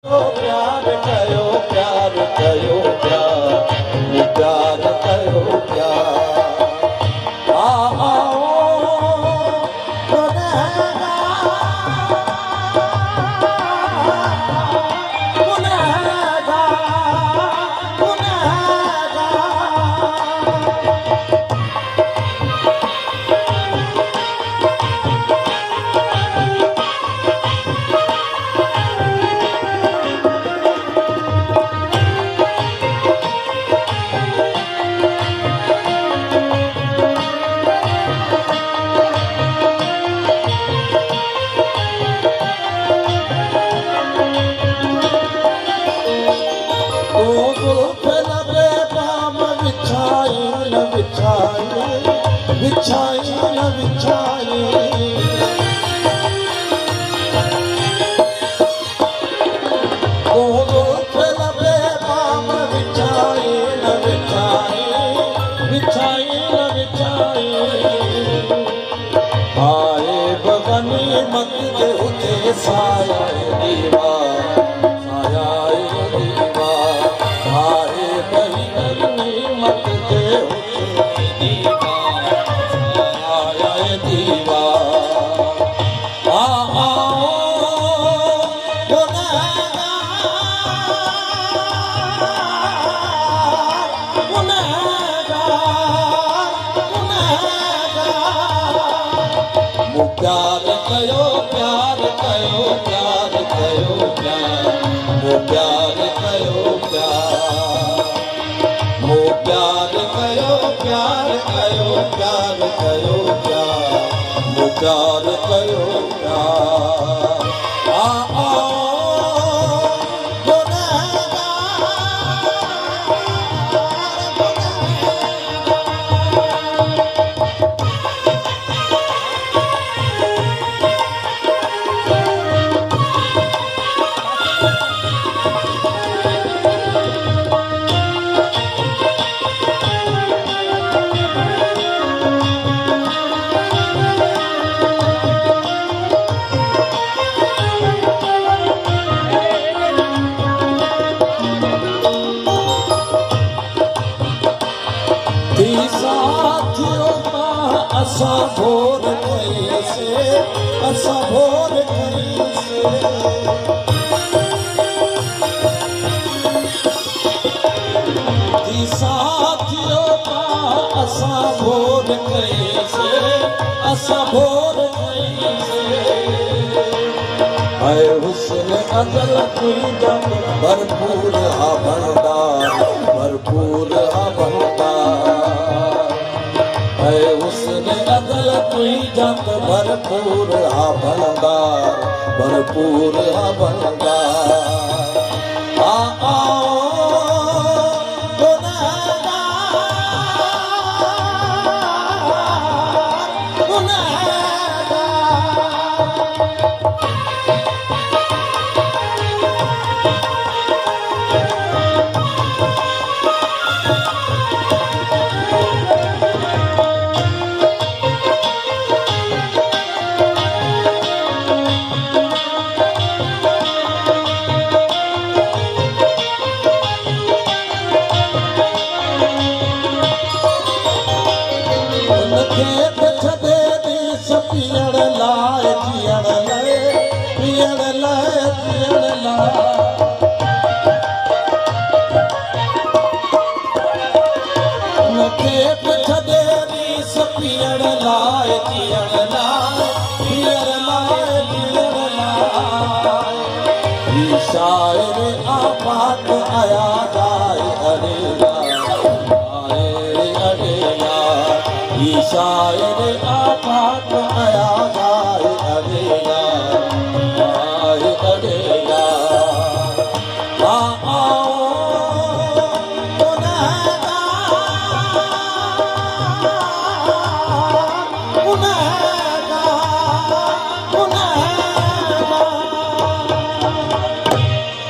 प्यार कयो प्यार कयो प्यार कयो प्यार आओ बिछाई न बिछाई लबे पाम बिछाई न बिछाई बिछाई न बिछाई आए बगनी मत के उते साया दीवार साया दीवार आए बगनी मत के उते दीवार प्यार कयो प्यार कयो प्यार कयो प्यार कयो प्यार कयो प्यार कयो प्यार कयो प्यार कयो प्यार असा भोर कैसे असा भोर कैसे साथियों का असा भोर कैसे असा भोर कैसे है हुस्न अदल कुंदम भरपूर हा भंडार भरपूर हा भंडार है हुस्न अदल कुंदम भरपूर हा भंडार भरपूर हा भंडार शायर आपात आया जाए अरे शायर आपात आया